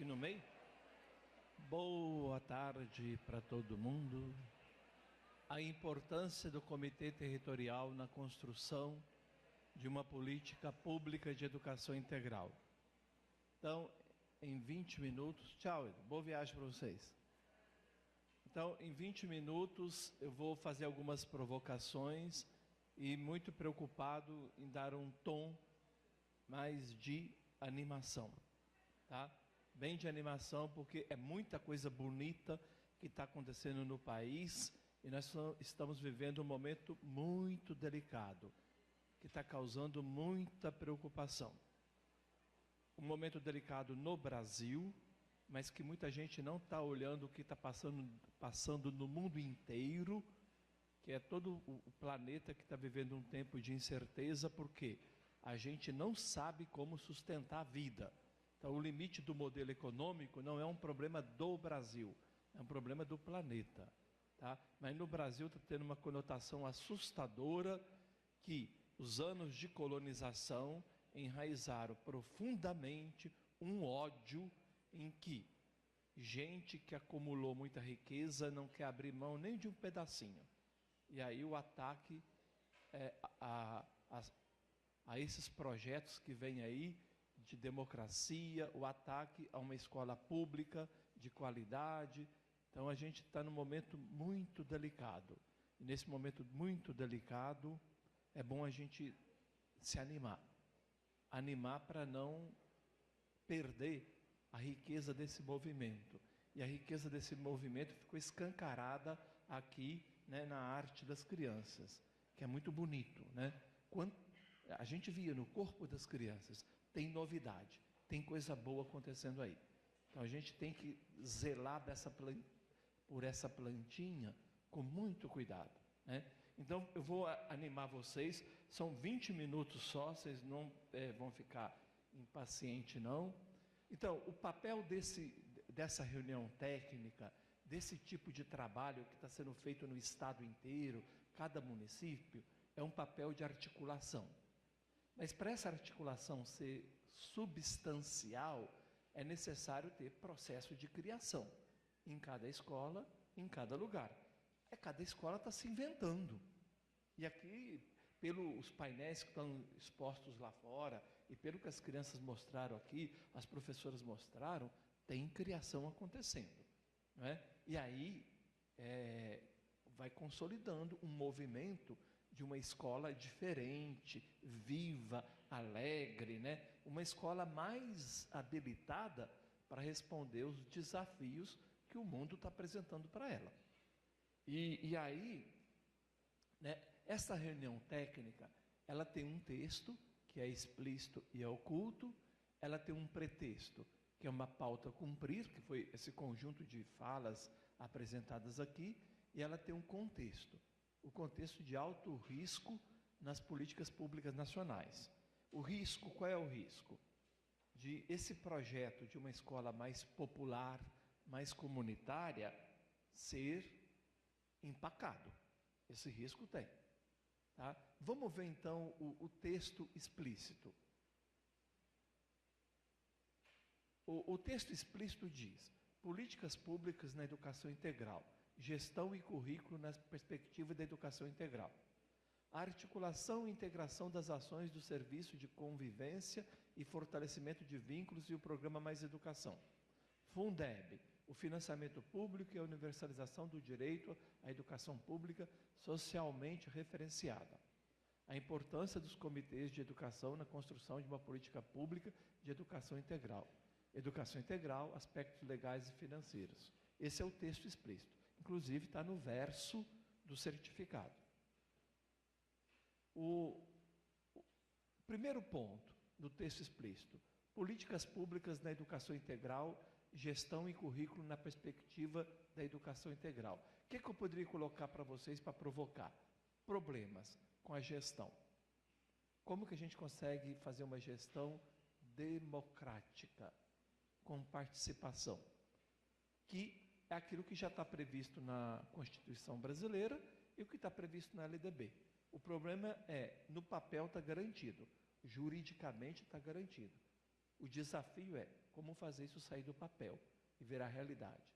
aqui no meio. Boa tarde para todo mundo. A importância do Comitê Territorial na construção de uma política pública de educação integral. Então, em 20 minutos... Tchau, Edu. Boa viagem para vocês. Então, em 20 minutos, eu vou fazer algumas provocações e muito preocupado em dar um tom mais de animação, tá? Bem de animação, porque é muita coisa bonita que está acontecendo no país e nós estamos vivendo um momento muito delicado, que está causando muita preocupação. Um momento delicado no Brasil, mas que muita gente não está olhando o que está passando no mundo inteiro, que é todo o planeta que está vivendo um tempo de incerteza, porque a gente não sabe como sustentar a vida. Então, o limite do modelo econômico não é um problema do Brasil, é um problema do planeta, tá? Mas no Brasil está tendo uma conotação assustadora que os anos de colonização enraizaram profundamente um ódio em que gente que acumulou muita riqueza não quer abrir mão nem de um pedacinho. E aí o ataque a esses projetos que vêm aí de democracia, o ataque a uma escola pública de qualidade. Então a gente está num momento muito delicado. E nesse momento muito delicado, é bom a gente se animar. Animar para não perder a riqueza desse movimento. E a riqueza desse movimento ficou escancarada aqui, né, na arte das crianças, que é muito bonito, né? Quando a gente via no corpo das crianças, tem novidade, tem coisa boa acontecendo aí. Então a gente tem que zelar por essa plantinha com muito cuidado, né? Então eu vou animar vocês, são 20 minutos só, vocês não vão ficar impacientes não. Então, o papel dessa reunião técnica, desse tipo de trabalho que está sendo feito no estado inteiro, cada município, é um papel de articulação. Mas para essa articulação ser substancial, é necessário ter processo de criação em cada escola, em cada lugar. Cada escola está se inventando. E aqui, pelos painéis que estão expostos lá fora, e pelo que as crianças mostraram aqui, as professoras mostraram, tem criação acontecendo, não é? E aí vai consolidando um movimento de uma escola diferente, viva, alegre, né? Uma escola mais habilitada para responder os desafios que o mundo está apresentando para ela. E aí, né, essa reunião técnica, ela tem um texto que é explícito e é oculto, ela tem um pretexto, que é uma pauta a cumprir, que foi esse conjunto de falas apresentadas aqui, e ela tem um contexto, o contexto de alto risco nas políticas públicas nacionais. O risco, qual é o risco? De esse projeto de uma escola mais popular, mais comunitária, ser empacado. Esse risco tem. Tá? Vamos ver então o texto explícito. O texto explícito diz: políticas públicas na educação integral, gestão e currículo na perspectiva da educação integral. A articulação e integração das ações do serviço de convivência e fortalecimento de vínculos e o programa Mais Educação. Fundeb, o financiamento público e a universalização do direito à educação pública socialmente referenciada. A importância dos comitês de educação na construção de uma política pública de educação integral. Educação integral, aspectos legais e financeiros. Esse é o texto explícito. Inclusive está no verso do certificado. O primeiro ponto do texto explícito: políticas públicas na educação integral, gestão e currículo na perspectiva da educação integral. O que eu poderia colocar para vocês para provocar? Problemas com a gestão. Como que a gente consegue fazer uma gestão democrática, com participação? Que é aquilo que já está previsto na Constituição brasileira e o que está previsto na LDB. O problema é, no papel está garantido, juridicamente está garantido. O desafio é como fazer isso sair do papel e virar realidade.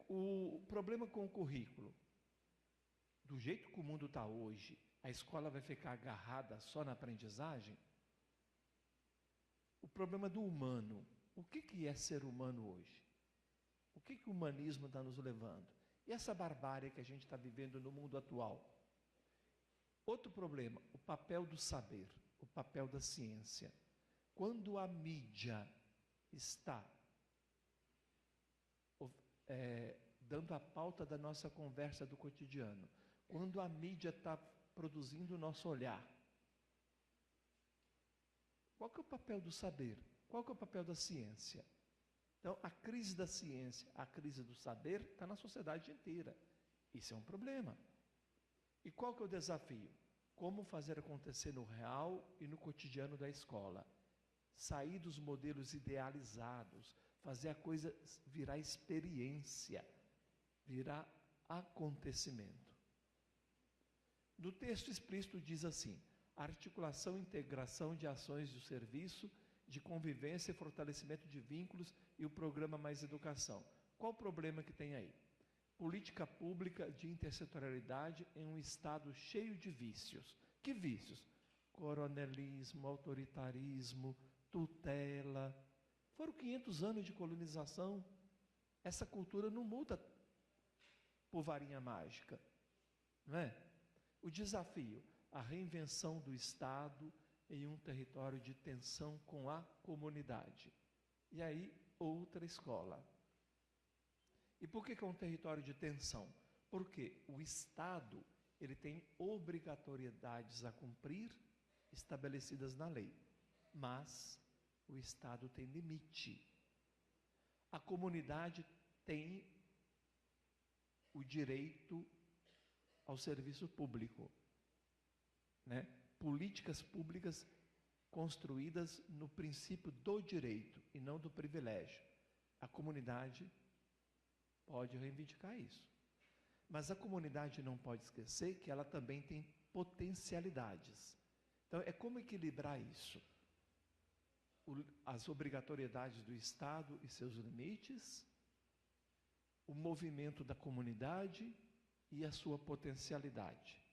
O problema com o currículo, do jeito que o mundo está hoje, a escola vai ficar agarrada só na aprendizagem? O problema do humano, o que é ser humano hoje? O que o humanismo está nos levando? E essa barbárie que a gente está vivendo no mundo atual? Outro problema, o papel do saber, o papel da ciência. Quando a mídia está dando a pauta da nossa conversa do cotidiano, quando a mídia está produzindo o nosso olhar, qual que é o papel do saber? Qual que é o papel da ciência? Então, a crise da ciência, a crise do saber, está na sociedade inteira. Isso é um problema. E qual que é o desafio? Como fazer acontecer no real e no cotidiano da escola? Sair dos modelos idealizados, fazer a coisa virar experiência, virar acontecimento. No texto explícito diz assim: articulação e integração de ações do serviço, de convivência e fortalecimento de vínculos e o programa Mais Educação. Qual o problema que tem aí? Política pública de intersetorialidade em um estado cheio de vícios. Que vícios? Coronelismo, autoritarismo, tutela. Foram 500 anos de colonização. Essa cultura não muda por varinha mágica, não é? O desafio, a reinvenção do Estado em um território de tensão com a comunidade. E aí, outra escola. E por que é um território de tensão? Porque o Estado, ele tem obrigatoriedades a cumprir, estabelecidas na lei. Mas o Estado tem limite. A comunidade tem o direito ao serviço público, né? Políticas públicas construídas no princípio do direito e não do privilégio. A comunidade pode reivindicar isso. Mas a comunidade não pode esquecer que ela também tem potencialidades. Então, é como equilibrar isso? As obrigatoriedades do Estado e seus limites, o movimento da comunidade e a sua potencialidade.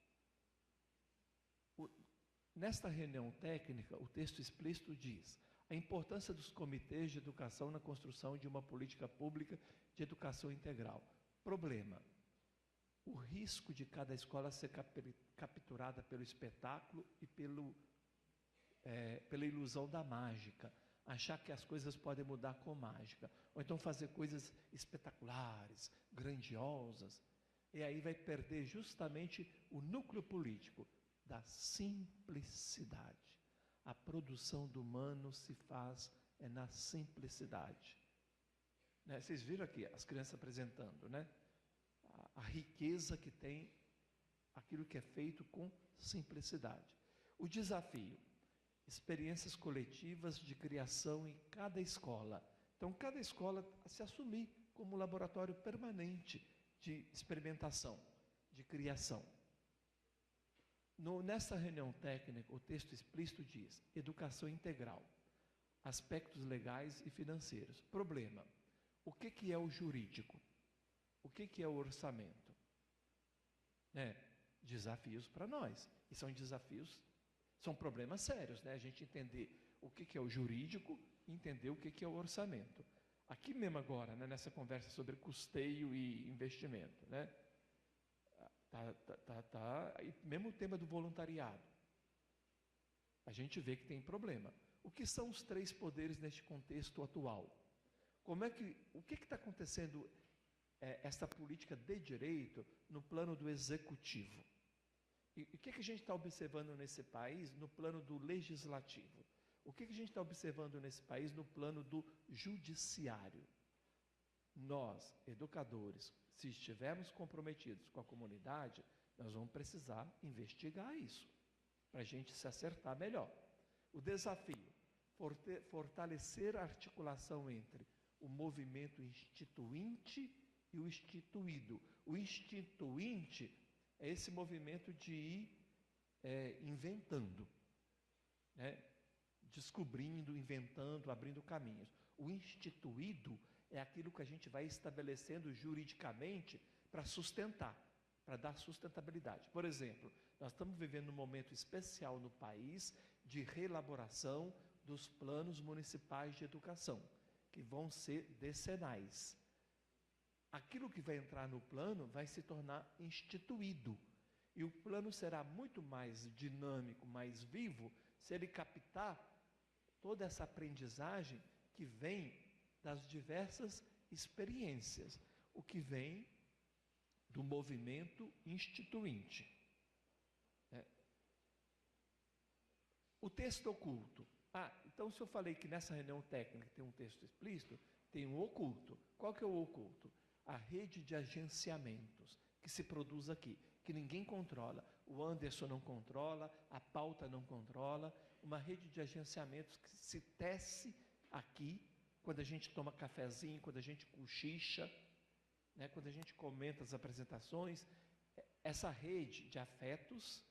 Nesta reunião técnica, o texto explícito diz: a importância dos comitês de educação na construção de uma política pública de educação integral. Problema: o risco de cada escola ser capturada pelo espetáculo e pela ilusão da mágica, achar que as coisas podem mudar com mágica, ou então fazer coisas espetaculares, grandiosas, e aí vai perder justamente o núcleo político da simplicidade. A produção do humano se faz na simplicidade. Né? Vocês viram aqui as crianças apresentando, né? A riqueza que tem aquilo que é feito com simplicidade. O desafio: experiências coletivas de criação em cada escola. Então, cada escola se assumir como laboratório permanente de experimentação, de criação. Nessa reunião técnica, o texto explícito diz: educação integral, aspectos legais e financeiros. Problema: o que é o jurídico? O que é o orçamento? Desafios para nós. E são desafios, são problemas sérios, né? A gente entender o que é o jurídico e entender o que é o orçamento. Aqui mesmo agora, né, nessa conversa sobre custeio e investimento, né? E mesmo o tema do voluntariado, a gente vê que tem problema. O que são os três poderes neste contexto atual? O que está acontecendo essa política de direito no plano do executivo? E o que a gente está observando nesse país no plano do legislativo? O que a gente está observando nesse país no plano do judiciário? Nós, educadores, se estivermos comprometidos com a comunidade, nós vamos precisar investigar isso, para a gente se acertar melhor. O desafio: fortalecer a articulação entre o movimento instituinte e o instituído. O instituinte é esse movimento de ir inventando, né? descobrindo, inventando, abrindo caminhos. O instituído é aquilo que a gente vai estabelecendo juridicamente para sustentar, para dar sustentabilidade. Por exemplo, nós estamos vivendo um momento especial no país de reelaboração dos planos municipais de educação, que vão ser decenais. Aquilo que vai entrar no plano vai se tornar instituído. E o plano será muito mais dinâmico, mais vivo, se ele captar toda essa aprendizagem que vem das diversas experiências, o que vem do movimento instituinte. O texto oculto. Então se eu falei que nessa reunião técnica tem um texto explícito, tem um oculto. Qual que é o oculto? A rede de agenciamentos que se produz aqui, que ninguém controla. O Anderson não controla, a pauta não controla. Uma rede de agenciamentos que se tece aqui, quando a gente toma cafezinho, quando a gente cochicha, né, quando a gente comenta as apresentações. Essa rede de afetos,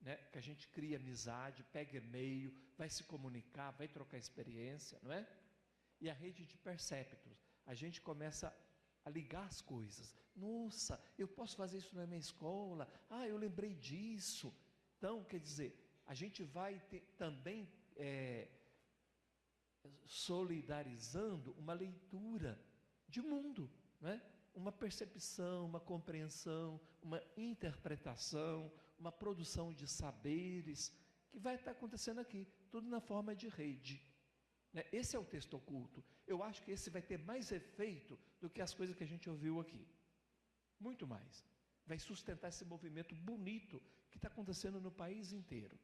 né, que a gente cria amizade, pega e-mail, vai se comunicar, vai trocar experiência, não é? E a rede de perceptos. A gente começa a ligar as coisas. Nossa, eu posso fazer isso na minha escola. Eu lembrei disso. Então, quer dizer, a gente vai também solidarizando uma leitura de mundo, né? Uma percepção, uma compreensão, uma interpretação, uma produção de saberes, que vai estar acontecendo aqui, tudo na forma de rede. Esse é o texto oculto. Eu acho que esse vai ter mais efeito do que as coisas que a gente ouviu aqui. Muito mais. Vai sustentar esse movimento bonito que está acontecendo no país inteiro.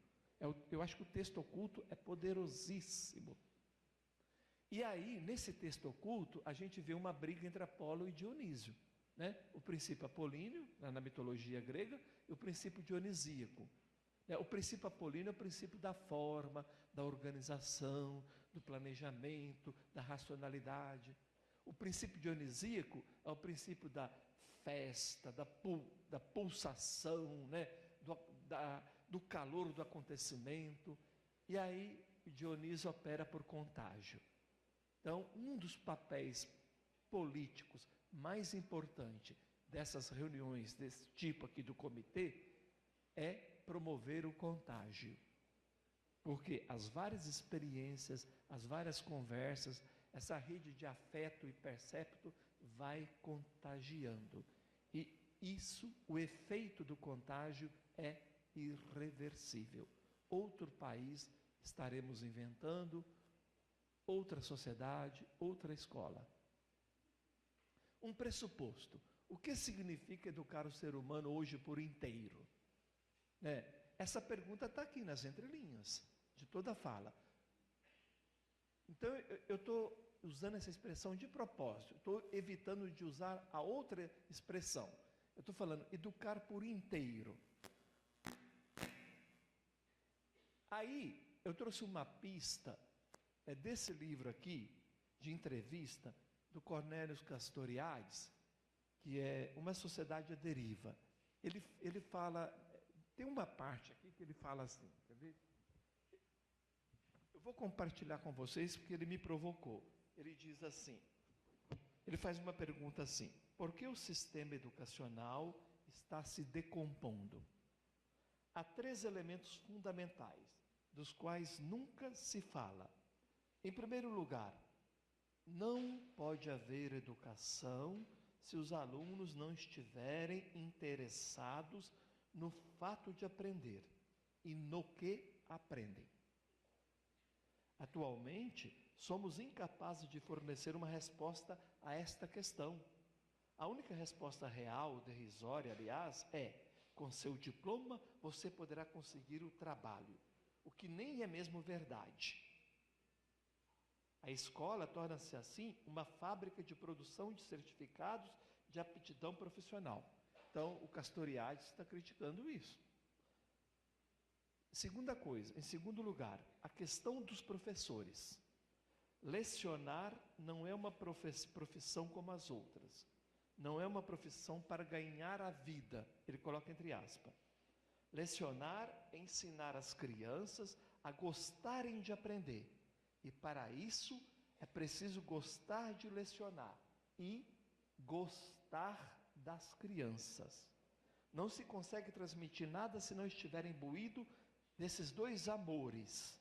Eu acho que o texto oculto é poderosíssimo. E aí, nesse texto oculto, a gente vê uma briga entre Apolo e Dionísio, né? O princípio apolíneo, na mitologia grega, e o princípio dionisíaco. O princípio apolíneo é o princípio da forma, da organização, do planejamento, da racionalidade. O princípio dionisíaco é o princípio da festa, da pulsação, né? do calor do acontecimento. E aí Dionísio opera por contágio. Então, um dos papéis políticos mais importantes dessas reuniões, desse tipo aqui do comitê, é promover o contágio. Porque as várias experiências, as várias conversas, essa rede de afeto e percepto vai contagiando. E isso, o efeito do contágio é irreversível. Outro país estaremos inventando, outra sociedade, outra escola. Um pressuposto. O que significa educar o ser humano hoje por inteiro? Essa pergunta está aqui nas entrelinhas de toda a fala. Então, eu estou usando essa expressão de propósito, estou evitando de usar a outra expressão. Eu estou falando educar por inteiro. Aí, eu trouxe uma pista desse livro aqui, de entrevista, do Cornelius Castoriadis, que é Uma Sociedade à Deriva. Ele fala, tem uma parte aqui que ele fala assim, quer ver? Eu vou compartilhar com vocês porque ele me provocou. Ele diz assim, ele faz uma pergunta assim: por que o sistema educacional está se decompondo? Há 3 elementos fundamentais, dos quais nunca se fala. Em primeiro lugar, não pode haver educação se os alunos não estiverem interessados no fato de aprender e no que aprendem. Atualmente, somos incapazes de fornecer uma resposta a esta questão. A única resposta real, derrisória, aliás, é: com seu diploma você poderá conseguir o trabalho, o que nem é mesmo verdade. A escola torna-se assim uma fábrica de produção de certificados de aptidão profissional. Então, o Castoriadis está criticando isso. Segunda coisa, em segundo lugar, a questão dos professores. Lecionar não é uma profissão como as outras. Não é uma profissão para ganhar a vida. Ele coloca entre aspas. Lecionar é ensinar as crianças a gostarem de aprender. E para isso é preciso gostar de lecionar e gostar das crianças. Não se consegue transmitir nada se não estiver imbuído desses dois amores.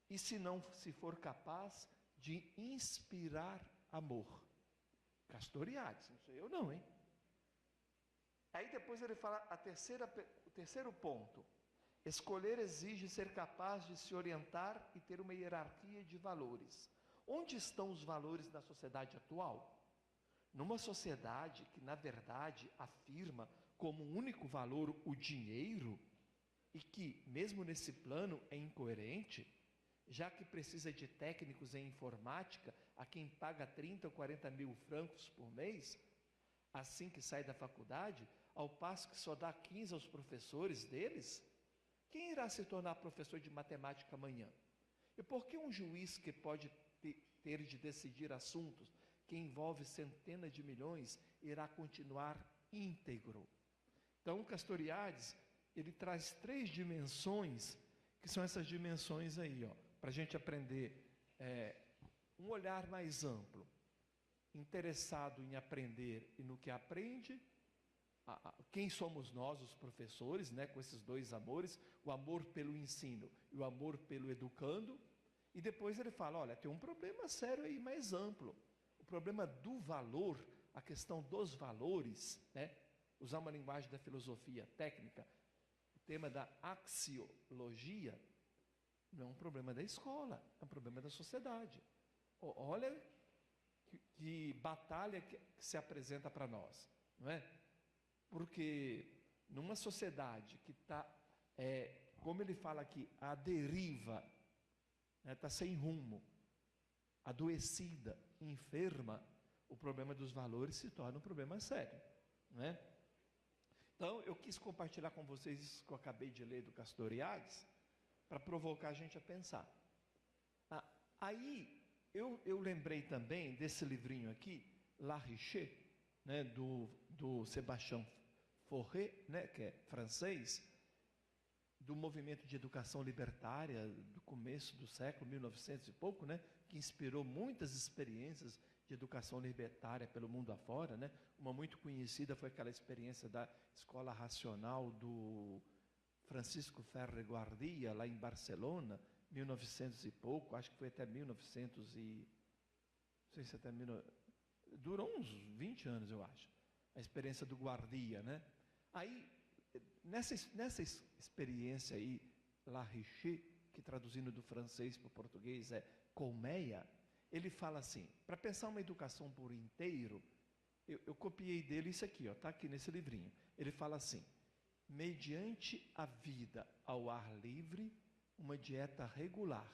E se não se for capaz de inspirar amor. Castoriadis, não sou eu não, hein? Aí depois ele fala o terceiro ponto. Escolher exige ser capaz de se orientar e ter uma hierarquia de valores. Onde estão os valores da sociedade atual? Numa sociedade que, na verdade, afirma como único valor o dinheiro, e que, mesmo nesse plano, é incoerente, já que precisa de técnicos em informática a quem paga 30 ou 40 mil francos por mês, assim que sai da faculdade, ao passo que só dá 15 aos professores deles, quem irá se tornar professor de matemática amanhã? E por que um juiz que pode ter de decidir assuntos que envolvem centenas de milhões irá continuar íntegro? Então, Castoriadis, ele traz 3 dimensões, que são essas dimensões aí, para a gente aprender um olhar mais amplo, interessado em aprender e no que aprende, quem somos nós, os professores, né, com esses 2 amores, o amor pelo ensino e o amor pelo educando. E depois ele fala, olha, tem um problema sério aí, mais amplo, o problema do valor, a questão dos valores, né, usar uma linguagem da filosofia técnica, o tema da axiologia, não é um problema da escola, é um problema da sociedade. Olha que batalha que se apresenta para nós, não é? Porque numa sociedade que está, como ele fala aqui, à deriva, está sem rumo, adoecida, enferma, o problema dos valores se torna um problema sério, não é? Então, eu quis compartilhar com vocês isso que eu acabei de ler do Castoriadis, para provocar a gente a pensar. Aí, eu lembrei também desse livrinho aqui, La Riche, né, do Sébastien Fauré, né, que é francês, do movimento de educação libertária do começo do século 1900 e pouco, né, que inspirou muitas experiências de educação libertária pelo mundo afora, né? Uma muito conhecida foi aquela experiência da escola racional do Francisco Ferrer Guardia, lá em Barcelona, 1900 e pouco, acho que foi até 1900 e... não sei se até... durou uns 20 anos, eu acho, a experiência do Guardia, né? Aí, nessa experiência aí, La Riche, que traduzindo do francês para o português é colmeia, ele fala assim, para pensar uma educação por inteiro, eu copiei dele isso aqui, está aqui nesse livrinho. Ele fala assim, mediante a vida ao ar livre, uma dieta regular,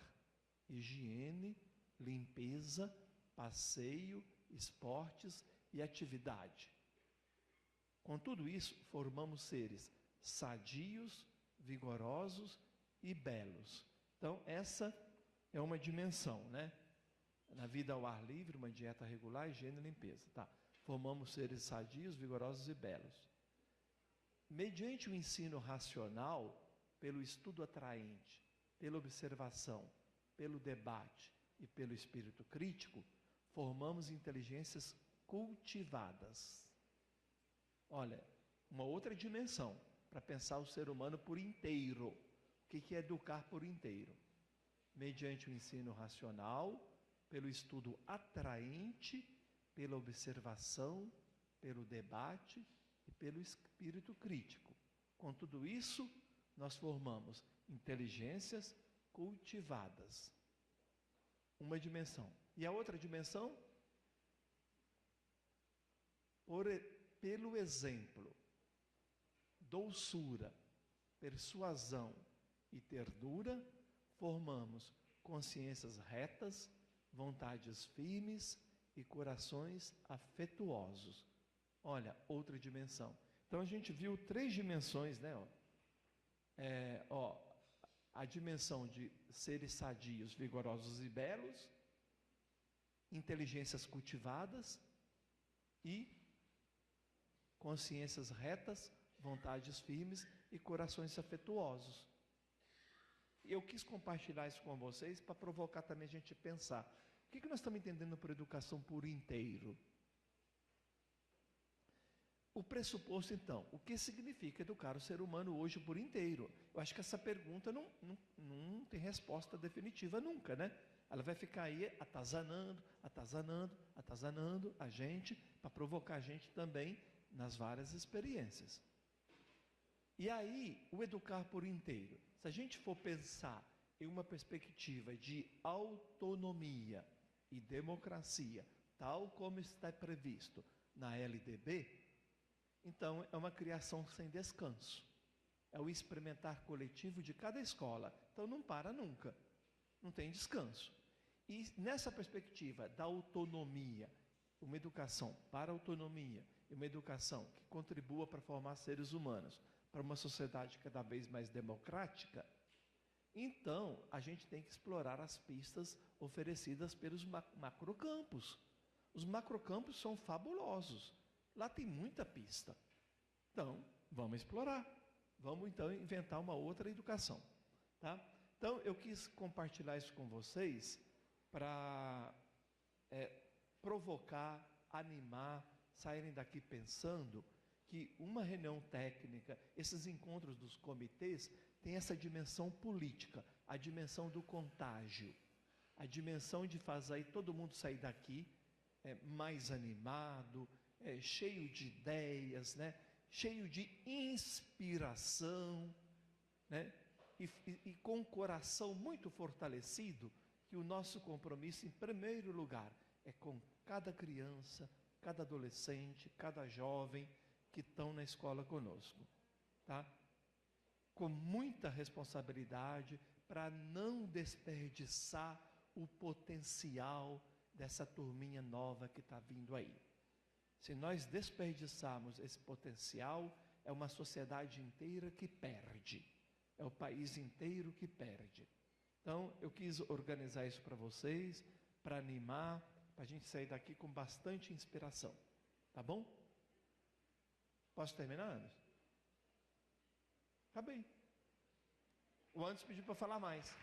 higiene, limpeza, passeio, esportes e atividade. Com tudo isso, formamos seres sadios, vigorosos e belos. Então, essa é uma dimensão, né? Na vida ao ar livre, uma dieta regular, higiene e limpeza. Tá. Formamos seres sadios, vigorosos e belos. Mediante o ensino racional, pelo estudo atraente, pela observação, pelo debate e pelo espírito crítico, formamos inteligências cultivadas. Olha, uma outra dimensão para pensar o ser humano por inteiro. O que é educar por inteiro? Mediante o ensino racional, pelo estudo atraente, pela observação, pelo debate e pelo espírito crítico. Com tudo isso, nós formamos inteligências cultivadas. Uma dimensão. E a outra dimensão? Pelo exemplo, doçura, persuasão e ternura, formamos consciências retas, vontades firmes e corações afetuosos. Olha, outra dimensão. Então a gente viu 3 dimensões, né? A dimensão de seres sadios, vigorosos e belos, inteligências cultivadas e consciências retas, vontades firmes e corações afetuosos. eu quis compartilhar isso com vocês para provocar também a gente pensar. O que nós estamos entendendo por educação por inteiro? O pressuposto, então, o que significa educar o ser humano hoje por inteiro? Eu acho que essa pergunta não tem resposta definitiva nunca, né? Ela vai ficar aí atazanando a gente, para provocar a gente também nas várias experiências. E aí, o educar por inteiro, se a gente for pensar em uma perspectiva de autonomia e democracia, tal como está previsto na LDB, então é uma criação sem descanso. É o experimentar coletivo de cada escola. Então não para nunca, não tem descanso. E nessa perspectiva da autonomia, uma educação para a autonomia, uma educação que contribua para formar seres humanos, para uma sociedade cada vez mais democrática, então a gente tem que explorar as pistas oferecidas pelos macrocampos. Os macrocampos são fabulosos. Lá tem muita pista. Então, vamos explorar. Vamos, então, inventar uma outra educação. Tá? Então, eu quis compartilhar isso com vocês para provocar, animar, saírem daqui pensando que uma reunião técnica, esses encontros dos comitês, tem essa dimensão política, a dimensão do contágio, a dimensão de fazer todo mundo sair daqui mais animado, cheio de ideias, né? Cheio de inspiração, né? E com o coração muito fortalecido, que o nosso compromisso, em primeiro lugar, é com cada criança, cada adolescente, cada jovem que estão na escola conosco, tá? Com muita responsabilidade, para não desperdiçar o potencial dessa turminha nova que está vindo aí. Se nós desperdiçarmos esse potencial, é uma sociedade inteira que perde, é o país inteiro que perde. Então, eu quis organizar isso para vocês, para animar, para a gente sair daqui com bastante inspiração, tá bom? Posso terminar, Anderson? Acabei. O Anderson pediu para falar mais.